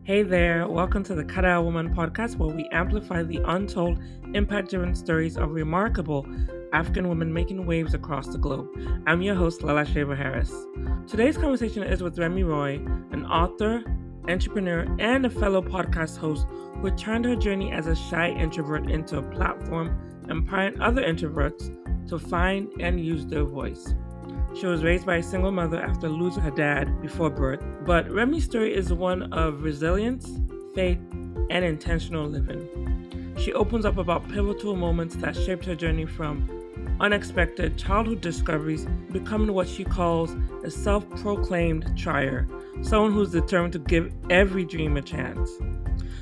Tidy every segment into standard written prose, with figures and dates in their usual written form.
Hey there, welcome to the Cut Out Woman podcast, where we amplify the untold, impact driven stories of remarkable African women making waves across the globe. I'm your host, Lola Harris. Today's conversation is with Remi Roy, an author, entrepreneur, and a fellow podcast host who turned her journey as a shy introvert into a platform empowering other introverts to find and use their voice. She was raised by a single mother after losing her dad before birth, but Remi's story is one of resilience, faith, and intentional living. She opens up about pivotal moments that shaped her journey from unexpected childhood discoveries, becoming what she calls a self-proclaimed trier, someone who's determined to give every dream a chance.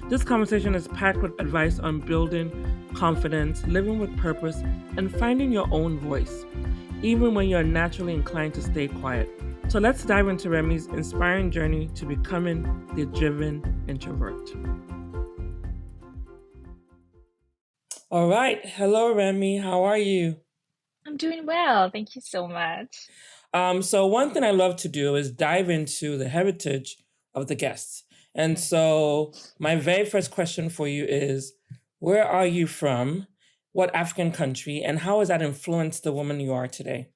This conversation is packed with advice on building confidence, living with purpose, and finding your own voice, even when you're naturally inclined to stay quiet. So let's dive into Remi's inspiring journey to becoming the driven introvert. All right. Hello, Remi. How are you? I'm doing well. Thank you so much. So one thing I love to do is dive into the heritage of the guests. And so my very first question for you is, where are you from? What African country? And how has that influenced the woman you are today?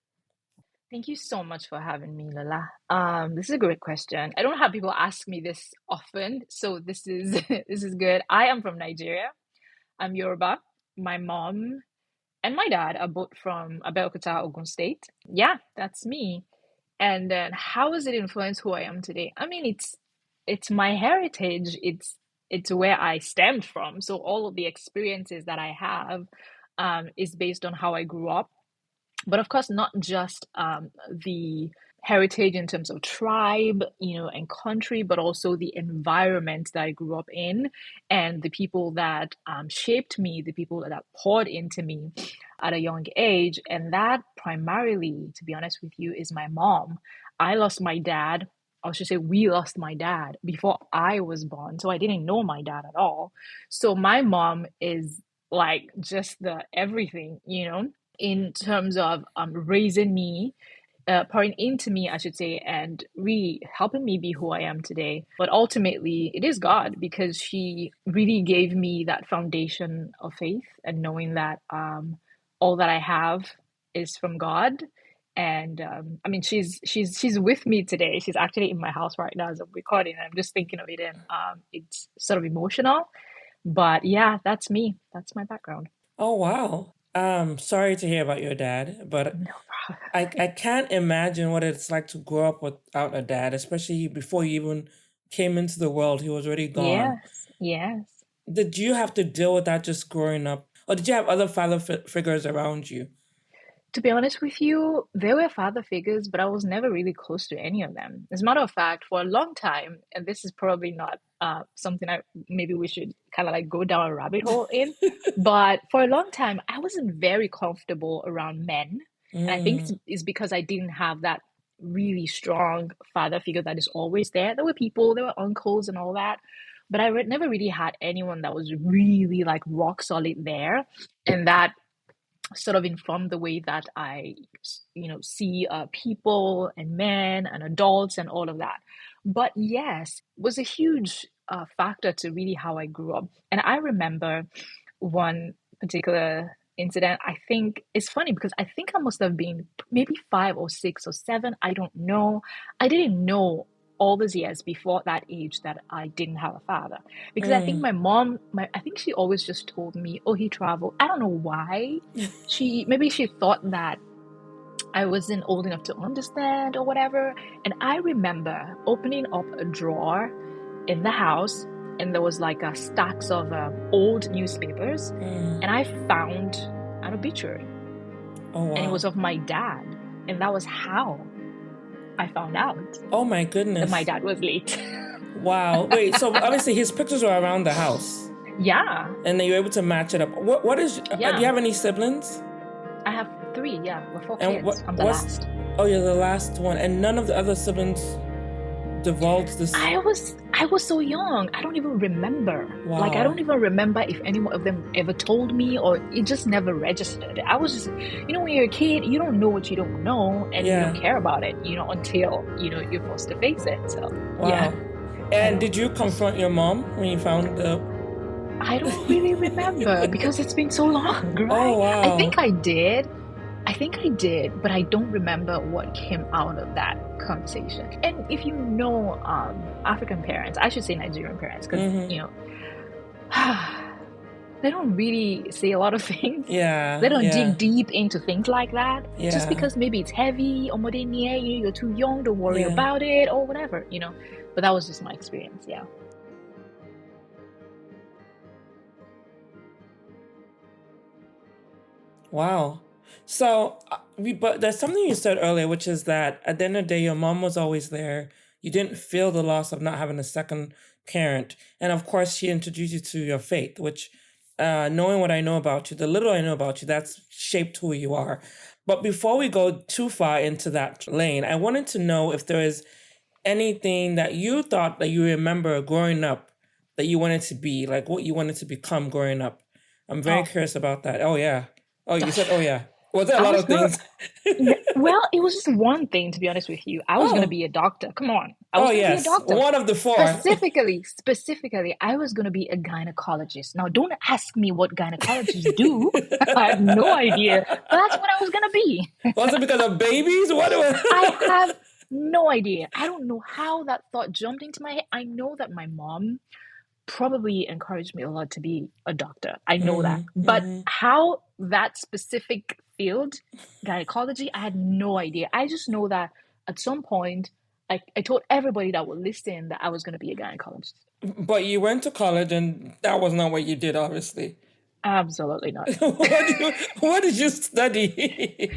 Thank you so much for having me, Lola. This is a great question. I don't have people ask me this often, so this is this is good. I am from Nigeria. I'm Yoruba. My mom and my dad are both from Abeokuta, Ogun State. Yeah, that's me. And then how has it influenced who I am today? I mean, it's my heritage. It's where I stemmed from. So all of the experiences that I have is based on how I grew up. But of course, not just the heritage in terms of tribe, and country, but also the environment that I grew up in and the people that shaped me, the people that poured into me at a young age. And that primarily, to be honest with you, is my mom. I lost my dad. I should say we lost my dad before I was born. So I didn't know my dad at all. So my mom is like just the everything, in terms of raising me, pouring into me, I should say, and really helping me be who I am today. But ultimately, it is God because she really gave me that foundation of faith and knowing that all that I have is from God. And I mean, she's with me today. She's actually in my house right now as I'm recording. And I'm just thinking of it, and it's sort of emotional. But yeah, that's me. That's my background. Oh, wow. Sorry to hear about your dad, but No problem. I can't imagine what it's like to grow up without a dad, especially before you even came into the world. He was already gone. Yes, yes. Did you have to deal with that just growing up? Or did you have other father figures around you? To be honest with you, there were father figures, but I was never really close to any of them. As a matter of fact, for a long time, and this is probably not something maybe we should kind of like go down a rabbit hole in, but for a long time, I wasn't very comfortable around men. And I think it's because I didn't have that really strong father figure that is always there. There were people, there were uncles and all that, but I never really had anyone that was really like rock solid there. And that sort of informed the way that I, see people and men and adults and all of that. But yes, was a huge factor to really how I grew up. And I remember one particular incident. I think it's funny because I think I must have been maybe 5 or 6 or 7. I don't know. I didn't know all those years before that age that I didn't have a father. Because I think my mom, I think she always just told me, oh, he traveled. I don't know why. Maybe she thought that I wasn't old enough to understand or whatever. And I remember opening up a drawer in the house, and there was like a stacks of old newspapers, and I found an obituary. Oh, wow. And it was of my dad. And that was how I found out. Oh my goodness. That my dad was late. Wow. Wait, so obviously his pictures were around the house. Yeah. And then you were able to match it up. What is, yeah. Do you have any siblings? I have 3, yeah. We're 4 kids. I'm the last. Oh, you're the last one. And none of the other siblings divulged this? I was so young. I don't even remember. Wow. Like, I don't even remember if any of them ever told me, or it just never registered. I was just, when you're a kid, you don't know what you don't know, and you don't care about it, until, you're forced to face it. So, wow. yeah. I And did don't you just confront your mom when you found the? I don't really remember because it's been so long, Oh right? I think wow. I did. I think I did, but I don't remember what came out of that conversation. And if you know African parents, I should say Nigerian parents, because Mm-hmm. they don't really say a lot of things. They Yeah. don't Yeah. dig deep into things like that. Just Yeah. because maybe it's heavy or more than you're too young, don't worry Yeah. about it or whatever. But that was just my experience, yeah. Wow. So, but there's something you said earlier, which is that at the end of the day, your mom was always there. You didn't feel the loss of not having a second parent. And of course, she introduced you to your faith, which, knowing what I know about you, the little I know about you, that's shaped who you are. But before we go too far into that lane, I wanted to know if there is anything that you thought that you remember growing up that you wanted to be, like what you wanted to become growing up. I'm very Oh, curious about that. Oh yeah. Oh, you said oh yeah. Was there a I lot was of gonna. things? Yeah, well, it was just one thing, to be honest with you. I was gonna Oh. be a doctor. Come on, I Oh was gonna be a yes. doctor. One of the four. Specifically, I was gonna be a gynecologist. Now, don't ask me what gynecologists do. I have no idea, but that's what I was gonna be. Was it because of babies? What I was have no idea. I don't know how that thought jumped into my head. I know that my mom probably encouraged me a lot to be a doctor. I know that. mm-hmm, But mm-hmm. how that specific field, gynecology, I had no idea. I just know that at some point, I told everybody that would listen that I was going to be a gynecologist. But you went to college and that was not what you did, obviously. Absolutely not. What did you study?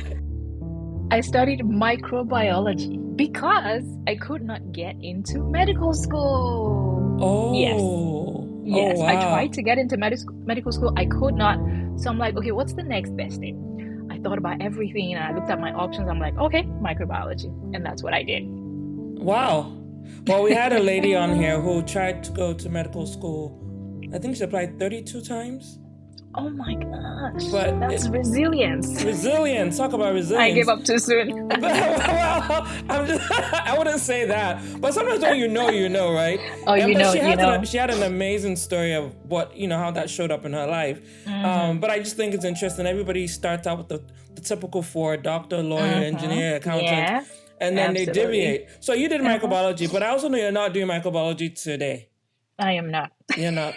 I studied microbiology because I could not get into medical school. Yes. Oh. Oh Yes, I tried wow. to get into medical school. I could not. So I'm like, okay, what's the next best thing? I thought about everything and I looked at my options. I'm like, okay, microbiology. And that's what I did. Wow. Well, we had a lady on here who tried to go to medical school. I think she applied 32 times. Oh my gosh, But that's resilience. resilience, talk about I gave resilience. up too soon. But well, I wouldn't say that. But sometimes when you know, right? Oh, And but you know. she had an amazing story of what how that showed up in her life. Mm-hmm. But I just think it's interesting. Everybody starts out with the typical four: doctor, lawyer, Mm-hmm. engineer, accountant, Yeah, and then they absolutely. deviate. So you did Uh-huh. microbiology, but I also know you're not doing microbiology today. I am not. You're not.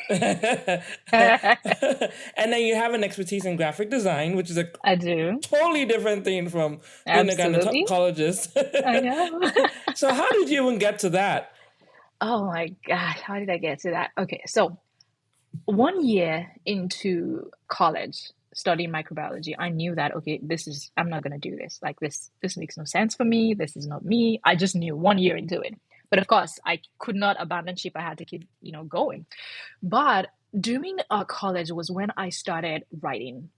And then you have an expertise in graphic design, which is a I do. totally different thing from being a Absolutely. gynecologist. I know. So how did you even get to that? Oh my gosh, how did I get to that? Okay, so 1 year into college studying microbiology, I knew that okay, I'm not gonna do this. Like this makes no sense for me. This is not me. I just knew 1 year into it. But of course, I could not abandon ship. I had to keep, going. But during college was when I started writing.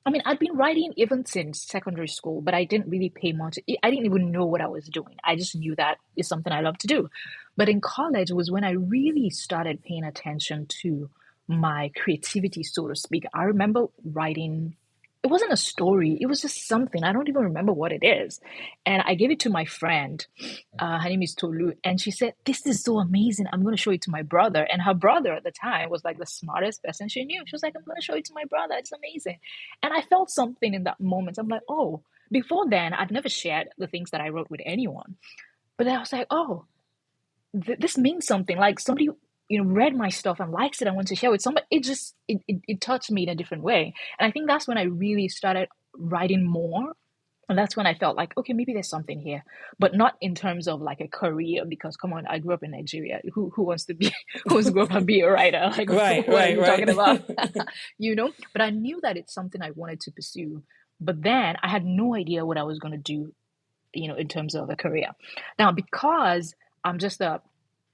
I mean, I'd been writing even since secondary school, but I didn't really pay much. I didn't even know what I was doing. I just knew that is something I love to do. But in college was when I really started paying attention to my creativity, so to speak. I remember writing, it wasn't a story, it was just something. I don't even remember what it is. And I gave it to my friend. Her name is Tolu. And she said, this is so amazing. I'm going to show it to my brother. And her brother at the time was like the smartest person she knew. She was like, I'm going to show it to my brother. It's amazing. And I felt something in that moment. I'm like, oh, before then, I'd never shared the things that I wrote with anyone. But then I was like, oh, this means something. Like somebody, read my stuff and likes it. I want to share with somebody. It touched me in a different way. And I think that's when I really started writing more. And that's when I felt like, okay, maybe there's something here, but not in terms of like a career, because come on, I grew up in Nigeria. Who wants to be, who wants to grow up and be a writer? Like, Right, what are right, you talking about? right. But I knew that it's something I wanted to pursue. But then I had no idea what I was going to do, in terms of a career. Now, because I'm just a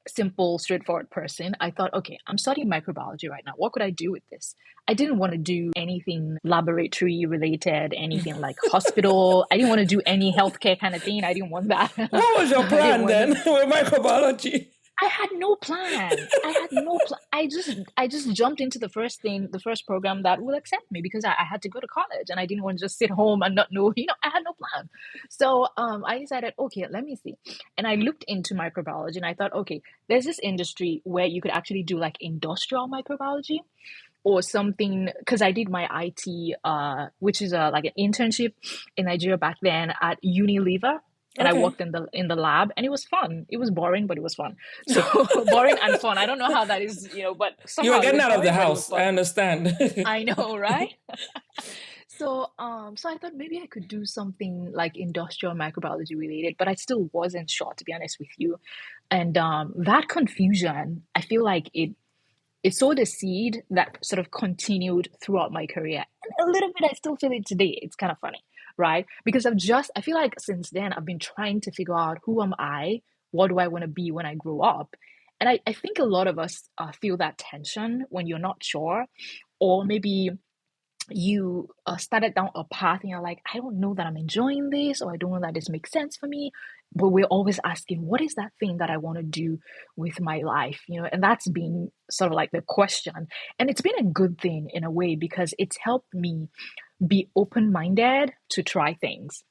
simple, straightforward person, I thought, okay, I'm studying microbiology right now. What could I do with this? I didn't want to do anything laboratory related, anything like hospital. I didn't want to do any healthcare kind of thing. I didn't want that. What was your I didn't plan want then to. with microbiology? I had no plan. I had no plan. I just jumped into the first program that will accept me because I had to go to college and I didn't want to just sit home and not know, I had no plan. So I decided, okay, let me see. And I looked into microbiology and I thought, okay, there's this industry where you could actually do like industrial microbiology or something because I did my IT, which is like an internship in Nigeria back then at Unilever, and I Okay. worked in the lab, and it was fun. It was boring, but it was fun. So boring and fun. I don't know how that is, but You were somehow it getting was out of the boring, but it was house. I fun. understand. I know, right? So I thought maybe I could do something like industrial microbiology related, but I still wasn't sure, to be honest with you. And that confusion, I feel like it sowed a seed that sort of continued throughout my career. And a little bit, I still feel it today. It's kind of funny, right? Because I feel like since then, I've been trying to figure out who am I? What do I want to be when I grow up? And I think a lot of us feel that tension when you're not sure, or maybe you started down a path and you're like, I don't know that I'm enjoying this, or I don't know that this makes sense for me. But we're always asking, what is that thing that I want to do with my life? And that's been sort of like the question. And it's been a good thing in a way because it's helped me be open minded to try things,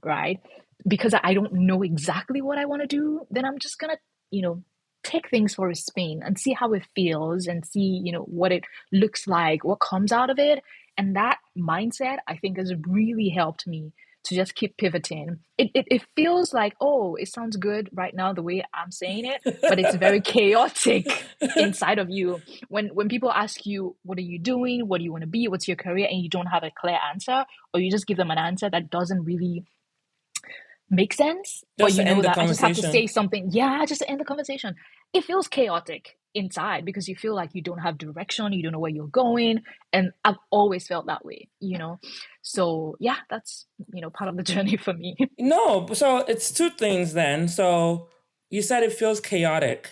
right? Because I don't know exactly what I want to do, then I'm just going to, take things for a spin and see how it feels and see, what it looks like, what comes out of it. And that mindset, I think, has really helped me to just keep pivoting. It feels like, oh, it sounds good right now the way I'm saying it, but it's very chaotic inside of you. When people ask you, what are you doing? What do you want to be? What's your career? And you don't have a clear answer, or you just give them an answer that doesn't really make sense, but Just to you know end the that I just have to say conversation. something. Yeah, just to end the conversation. It feels chaotic inside because you feel like you don't have direction, you don't know where you're going. And I've always felt that way. So yeah, that's part of the journey for me. No, so it's two things then. So you said it feels chaotic.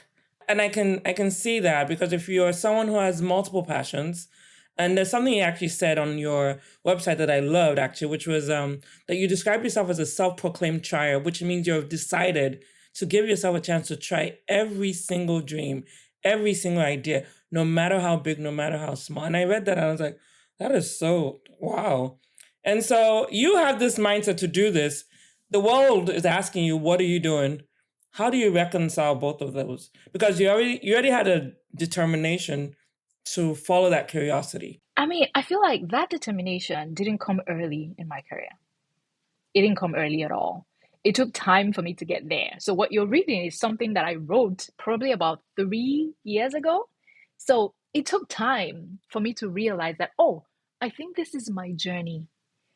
And I can see that because if you're someone who has multiple passions, and there's something you actually said on your website that I loved actually, which was that you describe yourself as a self-proclaimed trier, which means you've decided to give yourself a chance to try every single dream, every single idea, no matter how big, no matter how small. And I read that and I was like, that is so wow. And so you have this mindset to do this. The world is asking you, what are you doing? How do you reconcile both of those? Because you already had a determination to follow that curiosity. I mean, I feel like that determination didn't come early in my career. It didn't come early at all. It took time for me to get there. So what you're reading is something that I wrote probably about 3 years ago. So it took time for me to realize that, oh, I think this is my journey.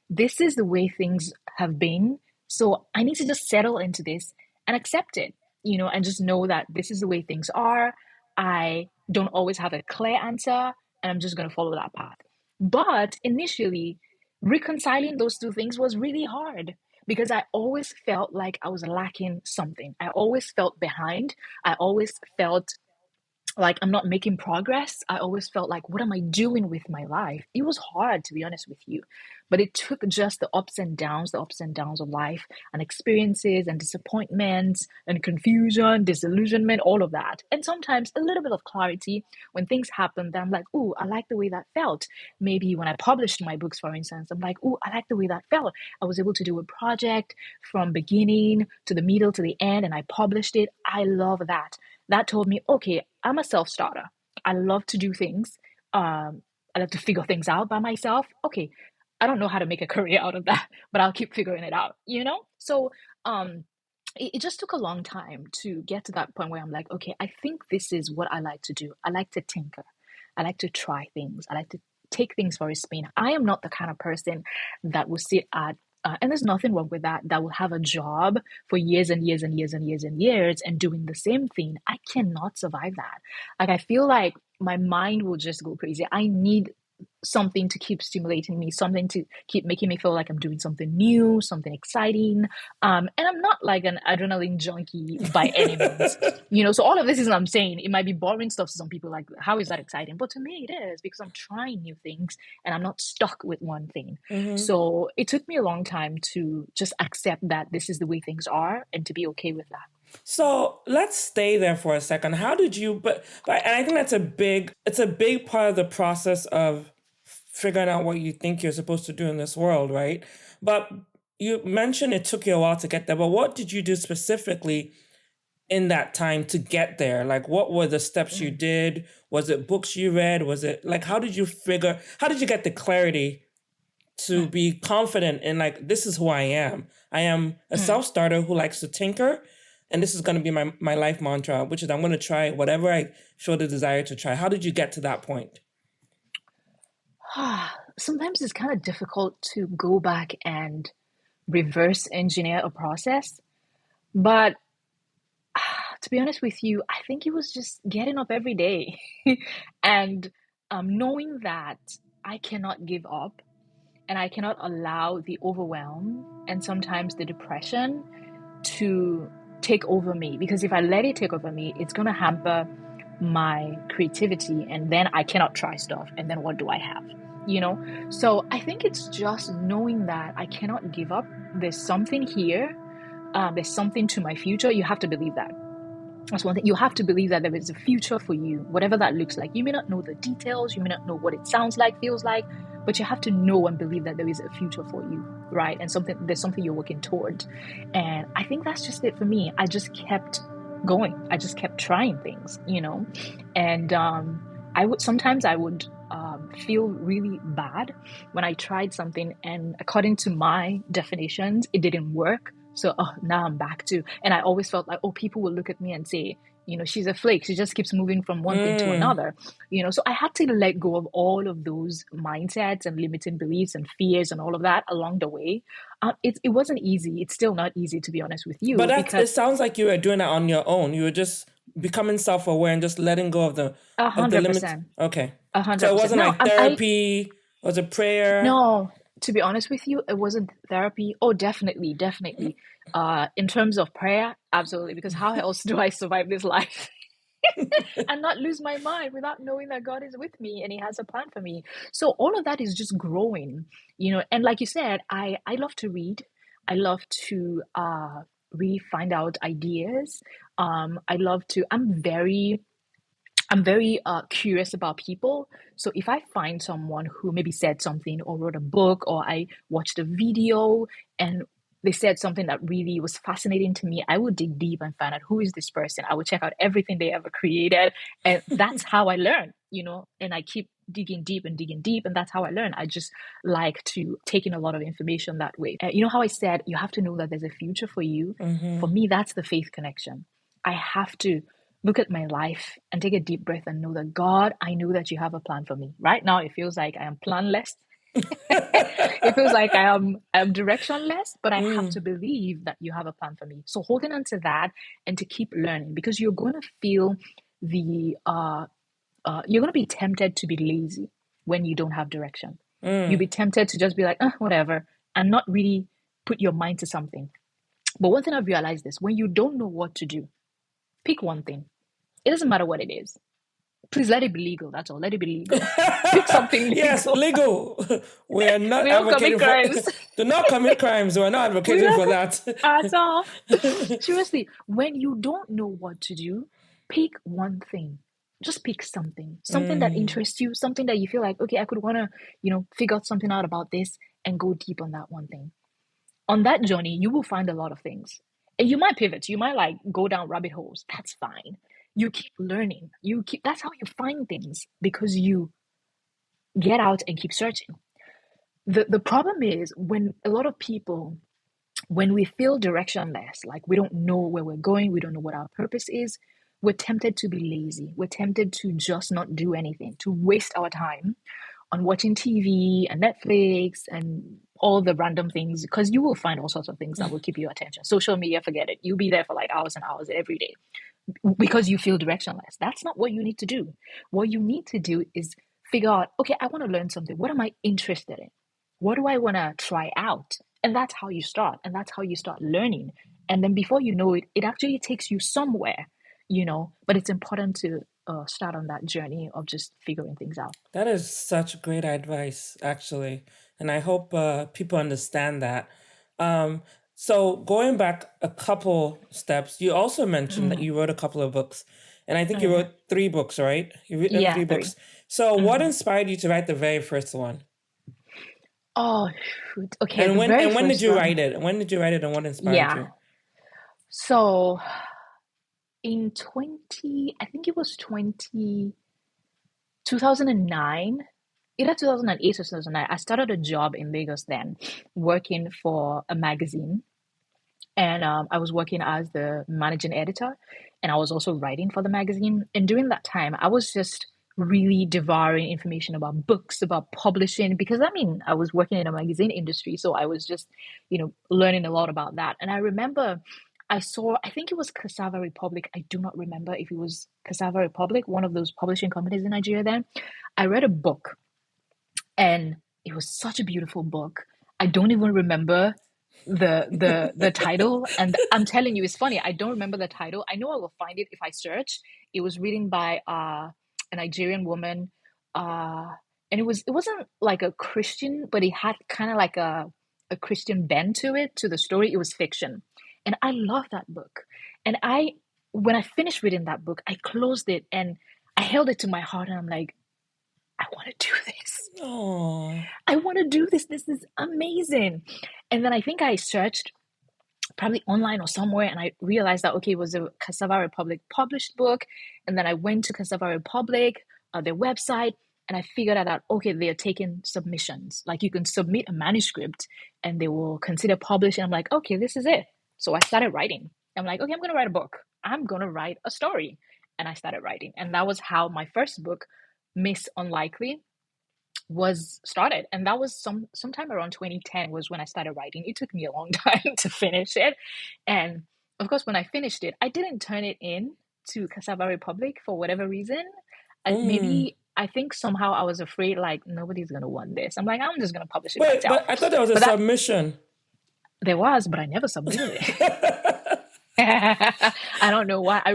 This is the way things have been. So I need to just settle into this and accept it, and just know that this is the way things are. I don't always have a clear answer, and I'm just going to follow that path. But initially, reconciling those two things was really hard because I always felt like I was lacking something. I always felt behind. I always felt like I'm not making progress. I always felt like, what am I doing with my life? It was hard, to be honest with you. But it took just the ups and downs of life, and experiences and disappointments and confusion, disillusionment, all of that. And sometimes a little bit of clarity when things happen that I'm like, oh, I like the way that felt. Maybe when I published my books, for instance, I'm like, oh, I like the way that felt. I was able to do a project from beginning to the middle to the end, and I published it. I love that. That told me, okay, I'm a self starter. I love to do things. I love to figure things out by myself. Okay, I don't know how to make a career out of that, but I'll keep figuring it out. So it just took a long time to get to that point where I'm like, okay, I think this is what I like to do. I like to tinker. I like to try things. I like to take things for a spin. I am not the kind of person that will sit at and there's nothing wrong with that, that will have a job for years and years and years and years and years and doing the same thing. I cannot survive that. Like, I feel like my mind will just go crazy. I need something to keep stimulating me, something to keep making me feel like I'm doing something new, something exciting. And I'm not like an adrenaline junkie by any means. So all of this is what I'm saying. It might be boring stuff to some people, like, how is that exciting? But to me, it is because I'm trying new things and I'm not stuck with one thing. Mm-hmm. So it took me a long time to just accept that this is the way things are and to be okay with that. So let's stay there for a second. How did you? But and I think it's a big part of the process of figuring out what you think you're supposed to do in this world, right? But you mentioned it took you a while to get there. But what did you do specifically in that time to get there? Like, what were the steps you Mm, did? Was it books you read? Was it like, how did you figure? How did you get the clarity to mm, be confident in like, this is who I am. I am a mm. self-starter who likes to tinker, and this is going to be my life mantra, which is I'm going to try whatever I feel the desire to try. How did you get to that point? Sometimes it's kind of difficult to go back and reverse engineer a process, but to be honest with you, I think it was just getting up every day and knowing that I cannot give up and I cannot allow the overwhelm and sometimes the depression to take over me. Because if I let it take over me, it's going to hamper my creativity and then I cannot try stuff. And then what do I have? You know? So I think it's just knowing that I cannot give up. There's something here. There's something to my future. You have to believe that. That's one thing. You have to believe that there is a future for you, whatever that looks like. You may not know the details, you may not know what it sounds like, feels like, but you have to know and believe that there is a future for you, right? And there's something you're working towards. And I think that's just it for me. I just kept going. I just kept trying things, And I would feel really bad when I tried something and according to my definitions, it didn't work. So now I'm back to, and I always felt like, oh, people will look at me and say, she's a flake. She just keeps moving from one thing to Mm. another. So I had to let go of all of those mindsets and limiting beliefs and fears and all of that along the way. It wasn't easy. It's still not easy, to be honest with But you, that because it sounds like you were doing that on your own. You were just becoming self-aware and just letting go of the a of the hundred limits. percent, Okay. a hundred So it percent. wasn't No, like therapy, was it prayer? no. To be honest with you, it wasn't therapy. Oh, definitely, definitely. In terms of prayer, absolutely. Because how else do I survive this life? And not lose my mind without knowing that God is with me and He has a plan for me. So all of that is just growing, And like you said, I love to read. I love to really find out ideas. I love to. I'm very curious about people. So if I find someone who maybe said something or wrote a book or I watched a video and they said something that really was fascinating to me, I would dig deep and find out who is this person. I would check out everything they ever created. And that's how I learn, and I keep digging deep. And that's how I learn. I just like to take in a lot of information that way. You know how I said you have to know that there's a future for you? For Mm-hmm. me, that's the faith connection. I have to look at my life and take a deep breath and know that God, I know that you have a plan for me. Right now, it feels like I am planless. It feels like I'm directionless, but I have Mm. to believe that you have a plan for me. So holding on to that and to keep learning because you're going to feel the you're going to be tempted to be lazy when you don't have direction. You'll Mm. be tempted to just be like, whatever, and not really put your mind to something. But one thing I've realized is when you don't know what to do, pick one thing. It doesn't matter what it is. Please let it be legal. That's all. Let it be legal. Pick something Yes, legal. legal. We are not We don't commit advocating for crimes. do not commit crimes. We're not We advocating don't for that. at all. Seriously, when you don't know what to do, pick one thing. Just pick something that Mm. interests you, something that you feel like, okay, I could want to, figure something out about this and go deep on that one thing. On that journey, you will find a lot of things. And you might pivot, you might like go down rabbit holes. That's fine. You keep learning. That's how you find things because you get out and keep searching. The problem is when a lot of people when we feel directionless, like we don't know where we're going, we don't know what our purpose is, we're tempted to be lazy. We're tempted to just not do anything, to waste our time on watching TV and Netflix and all the random things, because you will find all sorts of things that will keep your attention. Social media, forget it. You'll be there for like hours and hours every day because you feel directionless. That's not what you need to do. What you need to do is figure out, okay, I want to learn something. What am I interested in? What do I want to try out? And that's how you start. And that's how you start learning. And then before you know it, it actually takes you somewhere, but it's important to start on that journey of just figuring things out. That is such great advice, actually, and I hope people understand that. Um, So going back a couple steps, you also mentioned that Mhm. you wrote a couple of books. And I think Oh you yeah. wrote three books, right? You've written Yeah, three three. books. So what Mhm. inspired you to write the very first one? Oh, shoot. Okay, And the when very and when did first you one. write it? When did you write it and what inspired Yeah. you? So in 20, I think it was 2009, either 2008 or 2009, I started a job in Lagos then, working for a magazine. And I was working as the managing editor, and I was also writing for the magazine. And during that time, I was just really devouring information about books, about publishing, because I mean, I was working in a magazine industry, so I was just, learning a lot about that. And I remember I saw, I think it was Cassava Republic. I do not remember if it was Cassava Republic, one of those publishing companies in Nigeria then. I read a book, and it was such a beautiful book. I don't even remember the title, and I'm telling you, it's funny. I don't remember the title. I know I will find it if I search. It was written by a Nigerian woman, uh, and it wasn't like a Christian, but it had kind of like a Christian bent to it, to the story. It was fiction, and I love that book. And when I finished reading that book, I closed it and I held it to my heart, and I'm like, I want to do this. Oh. I want to do this. This is amazing. And then I think I searched probably online or somewhere, and I realized that, okay, it was a Cassava Republic published book. And then I went to Cassava Republic, their website, and I figured out that, okay, they're taking submissions. Like you can submit a manuscript and they will consider publishing. I'm like, okay, this is it. So I started writing. I'm like, okay, I'm going to write a book. I'm going to write a story. And I started writing. And that was how my first book, Miss Unlikely, was started, and that was sometime around 2010 was when I started writing. It took me a long time to finish it, and of course when I finished it, I didn't turn it in to Cassava Republic for whatever reason. Mm. Maybe I think somehow I was afraid, like, nobody's gonna want this. I'm like, I'm just gonna publish it Wait, myself. but I thought there was a But that submission. there was, but I never submitted it. I don't know why. I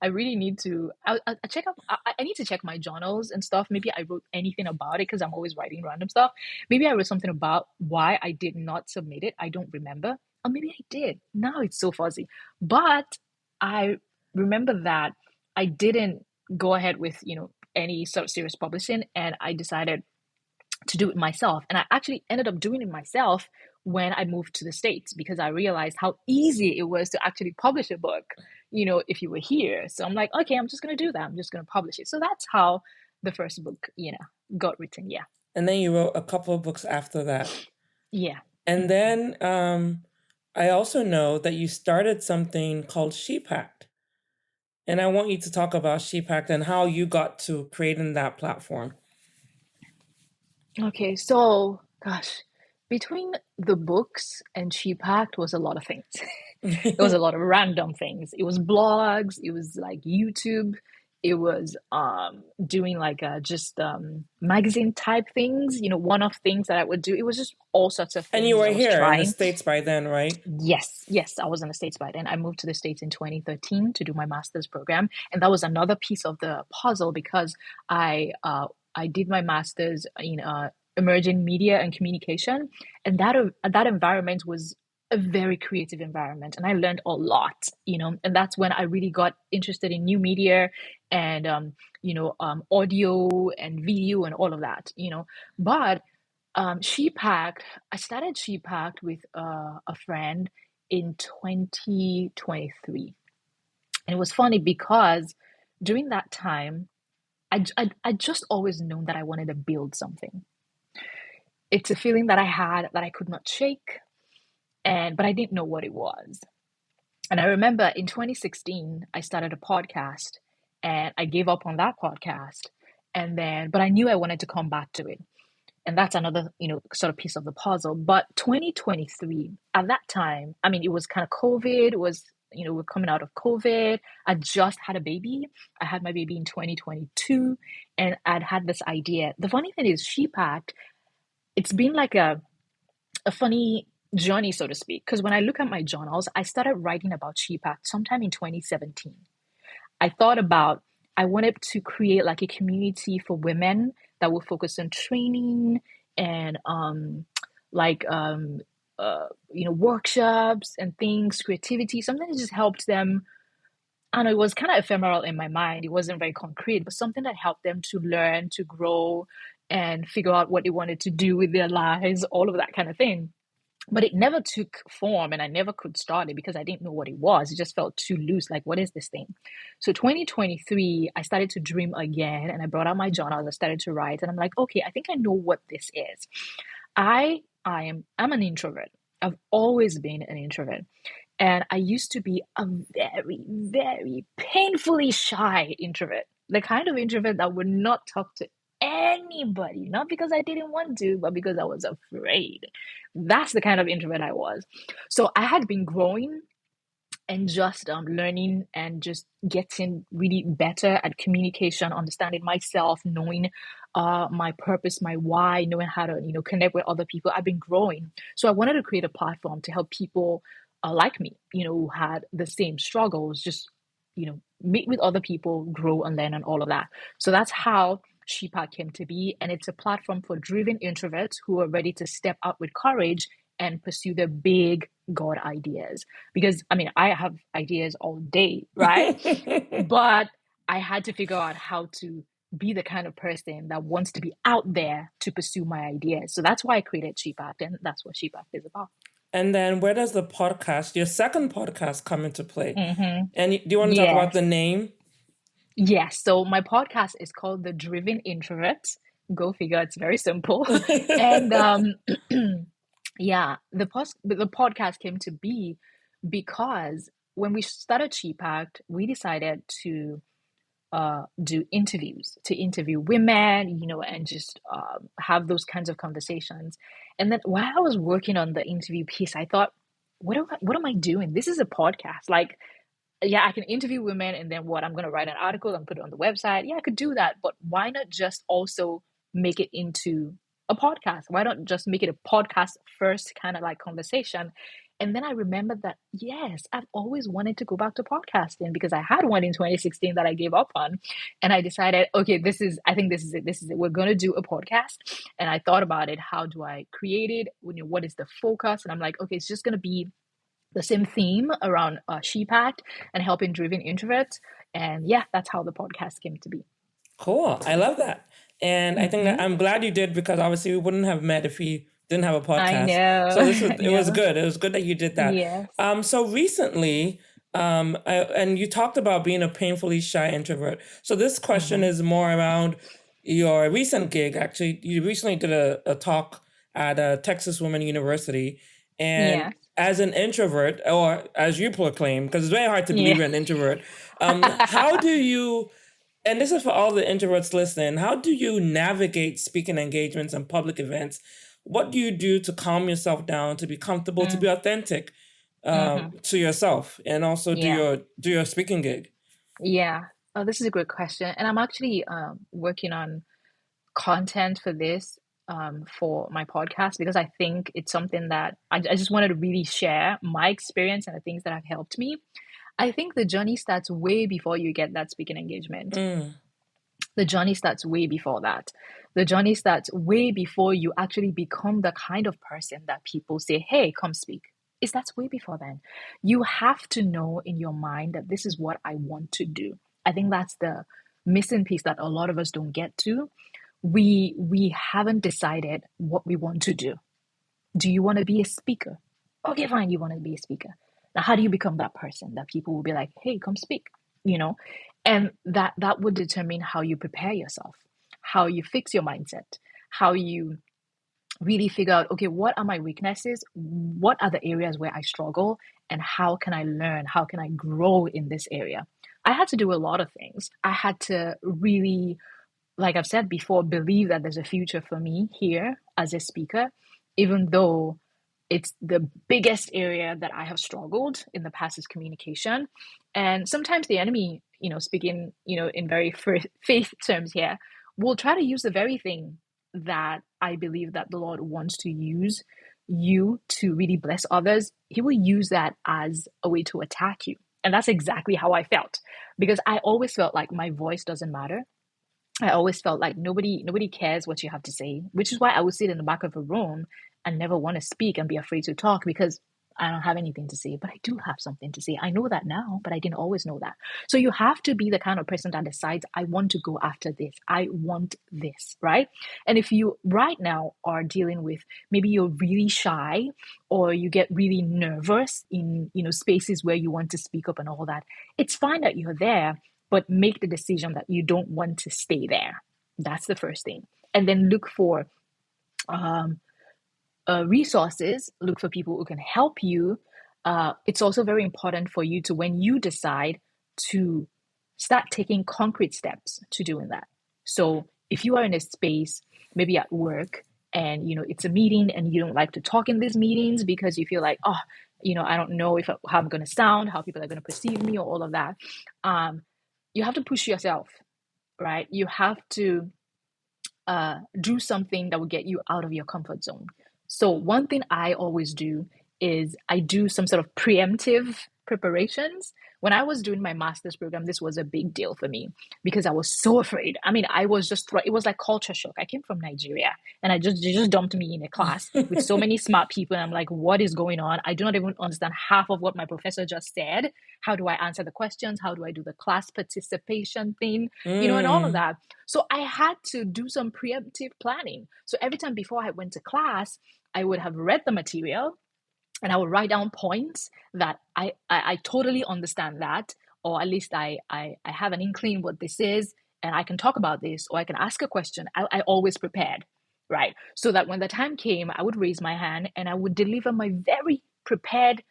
really need to. I check up. I need to check my journals and stuff. Maybe I wrote anything about it because I'm always writing random stuff. Maybe I wrote something about why I did not submit it. I don't remember. Or maybe I did. Now it's so fuzzy. But I remember that I didn't go ahead with any sort of serious publishing, and I decided to do it myself. And I actually ended up doing it myself when I moved to the States, because I realized how easy it was to actually publish a book, if you were here. So I'm like, okay, I'm just going to do that. I'm just going to publish it. So that's how the first book, got written. Yeah. And then you wrote a couple of books after that. Yeah. And Mhm. then I also know that you started something called ShePact. And I want you to talk about ShePact and how you got to creating that platform. Okay. So, gosh, between the books and ShePact was a lot of things. It was a lot of random things. It was blogs, it was like YouTube, it was doing like just magazine type things, one-off things that I would do. It was just all sorts of And you things were I was here in the trying. States by then, right? Yes, yes, I was in the States by then. I moved to the States in 2013 to do my master's program, and that was another piece of the puzzle because I did my master's in emerging media and communication, and that environment was a very creative environment, and I learned a lot, and that's when I really got interested in new media and audio and video and all of that, but ShePact, I started ShePact with a friend in 2023. And it was funny because during that time, I just always known that I wanted to build something. It's a feeling that I had that I could not shake, but I didn't know what it was. And I remember in 2016, I started a podcast and I gave up on that podcast. But I knew I wanted to come back to it. And that's another sort of piece of the puzzle. But 2023, at that time, I mean, it was kind of COVID. It was, we're coming out of COVID. I just had a baby. I had my baby in 2022, and I'd had this idea. The funny thing is, ShePact, it's been like a funny journey, so to speak, because when I look at my journals, I started writing about ShePact sometime in 2017. I thought about, I wanted to create like a community for women that will focus on training and like workshops and things, creativity, something that just helped them. And it was kind of ephemeral in my mind. It wasn't very concrete, but something that helped them to learn, to grow, and figure out what they wanted to do with their lives, all of that kind of thing. But it never took form, and I never could start it because I didn't know what it was. It just felt too loose. Like, what is this thing? So 2023, I started to dream again, and I brought out my journals. I started to write, and I'm like, okay, I think I know what this is. I'm an introvert. I've always been an introvert. And I used to be a very, very painfully shy introvert, the kind of introvert that would not talk to anybody, not because I didn't want to, but because I was afraid. That's the kind of introvert I was. So I had been growing and just learning and just getting really better at communication, understanding myself, knowing my purpose, my why, knowing how to connect with other people. I've been growing, so I wanted to create a platform to help people like me, who had the same struggles, just meet with other people, grow and learn, and all of that. So that's how ShePact came to be, and it's a platform for driven introverts who are ready to step out with courage and pursue their big God ideas. Because I mean, I have ideas all day, right? But I had to figure out how to be the kind of person that wants to be out there to pursue my ideas. So that's why I created ShePact, and that's what ShePact is about. And then where does the podcast, your second podcast, come into play? Mm-hmm. And do you want to talk about Yes. the name? Yes. So my podcast is called The Driven Introvert. Go figure, it's very simple. And yeah, the podcast came to be because when we started ShePact, we decided to do interviews, to interview women, and just have those kinds of conversations. And then while I was working on the interview piece, I thought, what am I doing? This is a podcast. Like, yeah, I can interview women, and then what? I'm going to write an article and put it on the website. Yeah, I could do that, but why not just also make it into a podcast? Why not just make it a podcast first kind of like conversation? And then I remembered that, yes, I've always wanted to go back to podcasting because I had one in 2016 that I gave up on. And I decided, okay, I think this is it. This is it. We're going to do a podcast. And I thought about it. How do I create it? What is the focus? And I'm like, okay, it's just going to be the same theme around ShePact and helping driven introverts. And yeah, that's how the podcast came to be. Cool. I love that. And I think that Mm-hmm. I'm glad you did, because obviously we wouldn't have met if we didn't have a I podcast. know. So it was Yeah. good. It was good that you did that. Yes. So recently, and you talked about being a painfully shy introvert. So this question Mm-hmm. is more around your recent gig. Actually, you recently did a talk at Texas Women University. And Yes. as an introvert, or as you proclaim, because it's very hard to believe Yeah. you're an introvert, how do you, and this is for all the introverts listening, how do you navigate speaking engagements and public events? What do you do to calm yourself down, to be comfortable, to be authentic Mm-hmm. to yourself, and also Yeah. do your speaking gig? Yeah. Oh, this is a great question. And I'm actually working on content for this for my podcast because I think it's something that I just wanted to really share my experience and the things that have helped me. I think the journey starts way before you get that speaking engagement. Mm. The journey starts way before that. The journey starts way before you actually become the kind of person that people say, hey, come speak. That's way before then. You have to know in your mind that this is what I want to do. I think that's the missing piece that a lot of us don't get to. We haven't decided what we want to do. Do you want to be a speaker? Okay, fine, you want to be a speaker. Now, how do you become that person that people will be like, hey, come speak, you know? And that would determine how you prepare yourself, how you fix your mindset, how you really figure out, okay, what are my weaknesses? What are the areas where I struggle? And how can I learn? How can I grow in this area? I had to do a lot of things. I had to really, like I've said before, believe that there's a future for me here as a speaker, even though it's the biggest area that I have struggled in the past is communication. And sometimes the enemy, speaking, in very faith terms here, will try to use the very thing that I believe that the Lord wants to use you to really bless others. He will use that as a way to attack you. And that's exactly how I felt because I always felt like my voice doesn't matter. I always felt like nobody cares what you have to say, which is why I would sit in the back of a room and never want to speak and be afraid to talk because I don't have anything to say, but I do have something to say. I know that now, but I didn't always know that. So you have to be the kind of person that decides, I want to go after this. I want this, right? And if you right now are dealing with maybe you're really shy or you get really nervous in, spaces where you want to speak up and all that, it's fine that you're there, but make the decision that you don't want to stay there. That's the first thing. And then look for um, resources, look for people who can help you. It's also very important for you to, when you decide to start taking concrete steps to doing that. So if you are in a space, maybe at work, and it's a meeting and you don't like to talk in these meetings because you feel like, oh, I don't know if how I'm going to sound, how people are going to perceive me, or all of that. You have to push yourself, right? You have to do something that will get you out of your comfort zone. So one thing I always do is I do some sort of preemptive preparations. When I was doing my master's program, this was a big deal for me because I was so afraid. I mean, I was just it was like culture shock. I came from Nigeria and they just dumped me in a class with so many smart people. And I'm like, what is going on? I do not even understand half of what my professor just said. How do I answer the questions? How do I do the class participation thing? And all of Mm. that. So I had to do some preemptive planning. So every time before I went to class, I would have read the material and I would write down points that I totally understand that, or at least I have an inkling what this is, and I can talk about this, or I can ask a question. I always prepared, right? So that when the time came, I would raise my hand and I would deliver my very prepared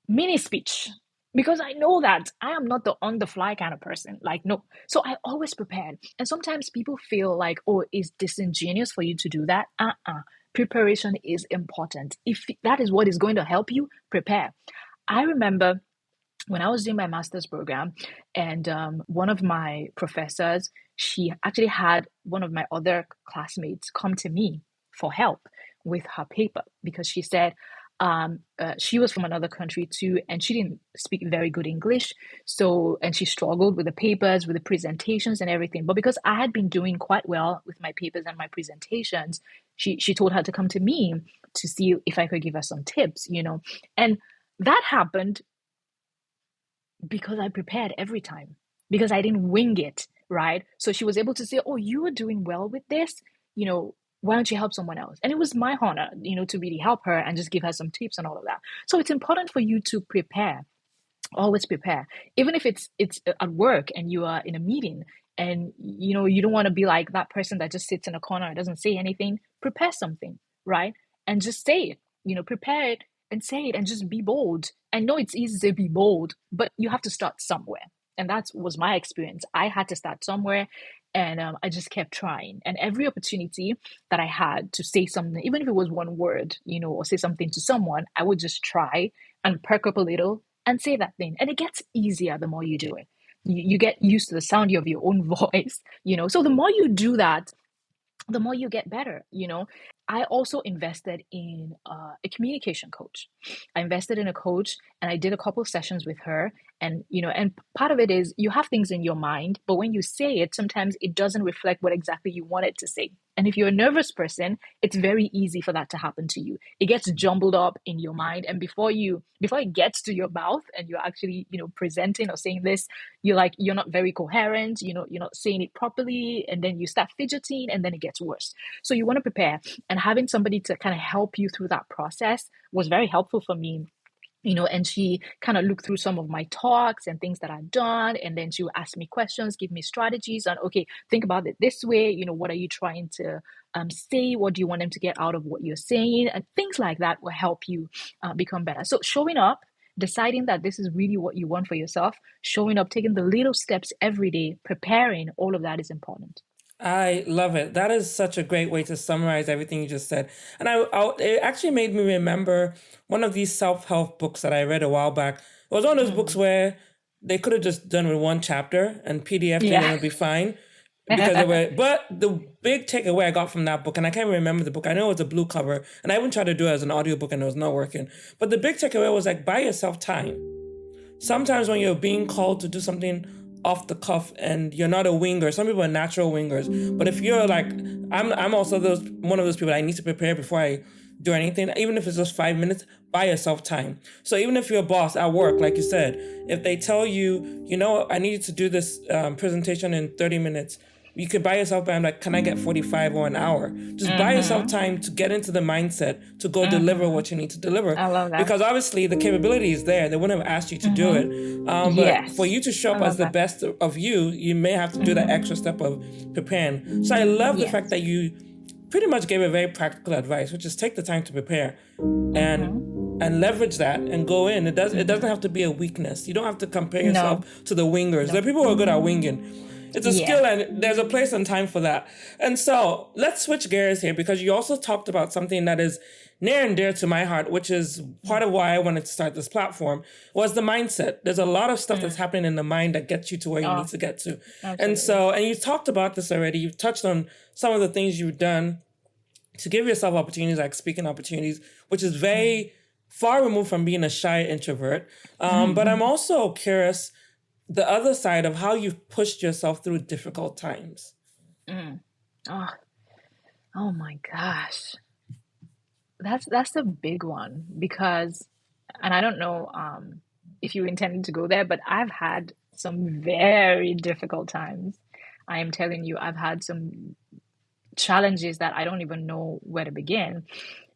mini speech because I know that I am not the on the fly kind of person. Like, no. So I always prepared. And sometimes people feel like, oh, it's disingenuous for you to do that. Preparation is important. If that is what is going to help you, prepare. I remember when I was doing my master's program, and one of my professors, she actually had one of my other classmates come to me for help with her paper because she said she was from another country too, and she didn't speak very good English. So, and she struggled with the papers, with the presentations, and everything. But because I had been doing quite well with my papers and my presentations, she told her to come to me to see if I could give her some tips. And that happened because I prepared every time, because I didn't wing it, right? So she was able to say, oh, you are doing well with this, why don't you help someone else? And it was my honor, to really help her and just give her some tips and all of that. So it's important for you to prepare, always prepare, even if it's at work and you are in a meeting and you don't want to be like that person that just sits in a corner and doesn't say anything. Prepare something, right? And just say it, prepare it and say it and just be bold. I know it's easy to be bold, but you have to start somewhere. And that was my experience. I had to start somewhere, and I just kept trying. And every opportunity that I had to say something, even if it was one word, or say something to someone, I would just try and perk up a little and say that thing. And it gets easier the more you do it. You get used to the sound of your own voice. So the more you do that, the more you get better. I also invested in a communication coach. I invested in a coach and I did a couple of sessions with her. And part of it is you have things in your mind, but when you say it, sometimes it doesn't reflect what exactly you want it to say. And if you're a nervous person, it's very easy for that to happen to you. It gets jumbled up in your mind. And before it gets to your mouth and you're actually, presenting or saying this, you're not very coherent, you're not saying it properly, and then you start fidgeting and then it gets worse. So you want to prepare, and having somebody to kind of help you through that process was very helpful for me. And she kind of looked through some of my talks and things that I've done. And then she would ask me questions, give me strategies on, okay, think about it this way. What are you trying to say? What do you want them to get out of what you're saying? And things like that will help you become better. So showing up, deciding that this is really what you want for yourself, showing up, taking the little steps every day, preparing, all of that is important. I love it. That is such a great way to summarize everything you just said. And it actually made me remember one of these self-help books that I read a while back. It was one of those books Mm. where they could have just done with one chapter and PDF'd it and Yeah. it'd be fine. Because they were, but the big takeaway I got from that book, and I can't remember the book, I know it was a blue cover, and I even tried to do it as an audiobook and it was not working. But the big takeaway was like, buy yourself time. Sometimes when you're being called to do something off the cuff and you're not a winger. Some people are natural wingers, but if you're like, I'm also one of those people. I need to prepare before I do anything, even if it's just 5 minutes. Buy yourself time. So even if you're a boss at work, like you said, if they tell you, I need you to do this presentation in 30 minutes, you could buy yourself time. Like, can I get 45 or an hour? Just buy yourself Mm-hmm. time to get into the mindset to go deliver Mm-hmm. what you need to deliver. I love that. Because obviously the capability is there. They wouldn't have asked you to do it. But for Yes. you to show I up as love the that. best of you, you may have to do that extra step of preparing. So I love the fact Yes. that you pretty much gave a very practical advice, which is take the time to prepare and Mm-hmm. and leverage that and go in. It doesn't Mm-hmm. have to be a weakness. You don't have to compare No. yourself to the wingers. There are No. people who are good at winging. It's a Yeah. skill and there's a place and time for that. And so let's switch gears here because you also talked about something that is near and dear to my heart, which is part of why I wanted to start this platform, was the mindset. There's a lot of stuff that's Mm. happening in the mind that gets you to where you need Oh, to get to. absolutely. And you talked about this already. You've touched on some of the things you've done to give yourself opportunities, like speaking opportunities, which is very far removed from being a shy introvert. But I'm also curious the other side of how you've pushed yourself through difficult times. Mm. Oh, oh my gosh. That's a big one because, and I don't know if you intended to go there, but I've had some very difficult times. I am telling you, I've had some challenges that I don't even know where to begin.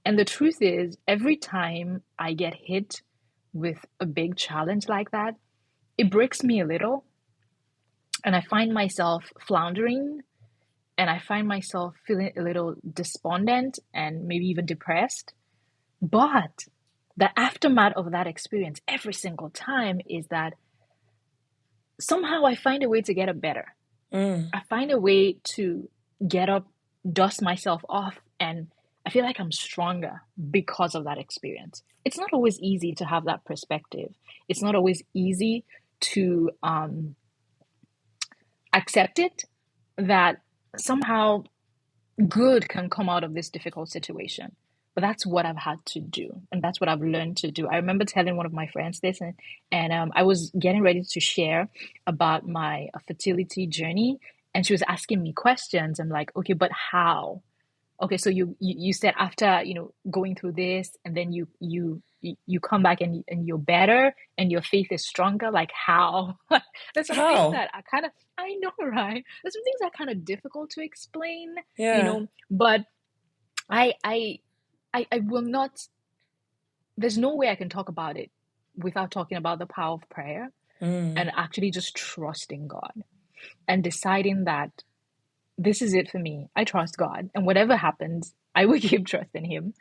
And the truth is, every time I get hit with a big challenge like that, it breaks me a little, and I find myself floundering, and I find myself feeling a little despondent and maybe even depressed. But the aftermath of that experience every single time is that somehow I find a way to get up better. Mm. I find a way to get up, dust myself off, and I feel like I'm stronger because of that experience. It's not always easy to have that perspective. It's not always easy to accept it that somehow good can come out of this difficult situation. But that's what I've had to do, and that's what I've learned to do. I remember telling one of my friends this, and I was getting ready to share about my fertility journey, and she was asking me questions. I'm like, okay, but how? Okay, so you said after going through this, and then you come back and you're better, and your faith is stronger. Like how? There's some things How? that I know, right? There's some things that are kind of difficult to explain, Yeah. but I I I will not. There's no way I can talk about it without talking about the power of prayer Mm. and actually just trusting God and deciding that this is it for me. I trust God, and whatever happens, I will keep trusting Him,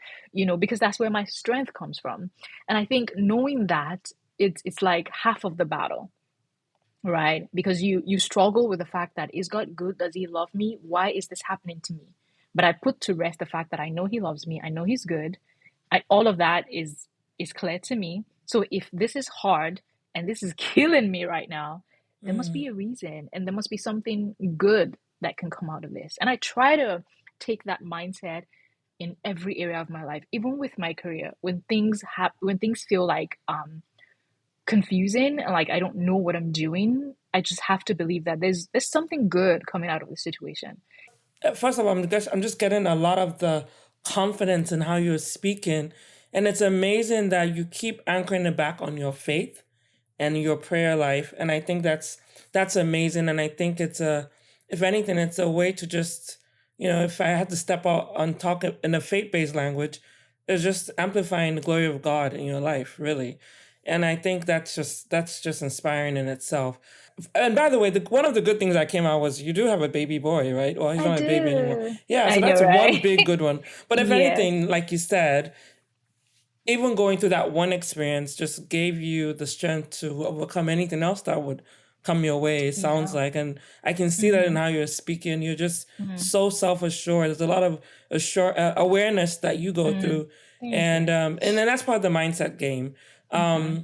because that's where my strength comes from. And I think knowing that it's like half of the battle, right? Because you struggle with the fact that is God good? Does He love me? Why is this happening to me? But I put to rest the fact that I know He loves me. I know He's good. All of that is clear to me. So if this is hard and this is killing me right now, there must Mm. be a reason, and there must be something good that can come out of this. And I try to take that mindset in every area of my life, even with my career. When things feel like confusing and like I don't know what I'm doing, I just have to believe that there's something good coming out of the situation. First of all, I'm just getting a lot of the confidence in how you're speaking. And it's amazing that you keep anchoring it back on your faith and your prayer life. And I think that's amazing. And I think if anything, it's a way to just, if I had to step out and talk in a faith-based language, it's just amplifying the glory of God in your life, really. And I think that's just inspiring in itself. And by the way, one of the good things that came out was you do have a baby boy, right? Well, he's I not a baby anymore. do. Yeah, I so know, that's one right? big good one. But if Yes. anything, like you said, even going through that one experience just gave you the strength to overcome anything else that would come your way, it sounds Yeah. like. And I can see that in Mm-hmm. how you're speaking. You're just Mm-hmm. so self-assured. There's a lot of awareness that you go Mm. through. Thank you. And then that's part of the mindset game. Mm-hmm.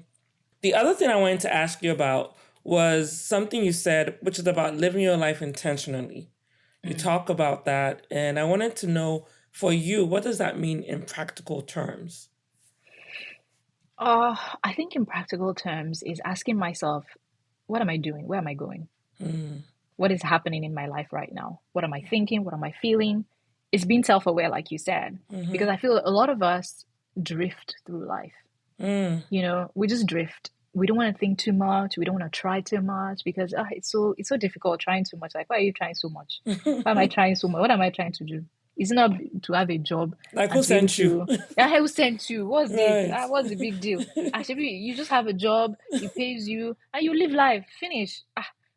The other thing I wanted to ask you about was something you said, which is about living your life intentionally. You Mm. talk about that, and I wanted to know for you, what does that mean in practical terms? Uh, I think in practical terms is asking myself, what am I doing? Where am I going? Mm. What is happening in my life right now? What am I thinking? What am I feeling? It's being self-aware, like you said, because Mm-hmm. I feel a lot of us drift through life. Mm. We just drift. We don't want to think too much. We don't want to try too much because it's so difficult trying too much. Like, why are you trying so much? Why am I trying so much? What am I trying to do? It's not to have a job Like and who to be able sent you? to. Yeah, who sent you? What's this? Right. What's the big deal? Actually, you just have a job. It pays you, and you live life. Finish.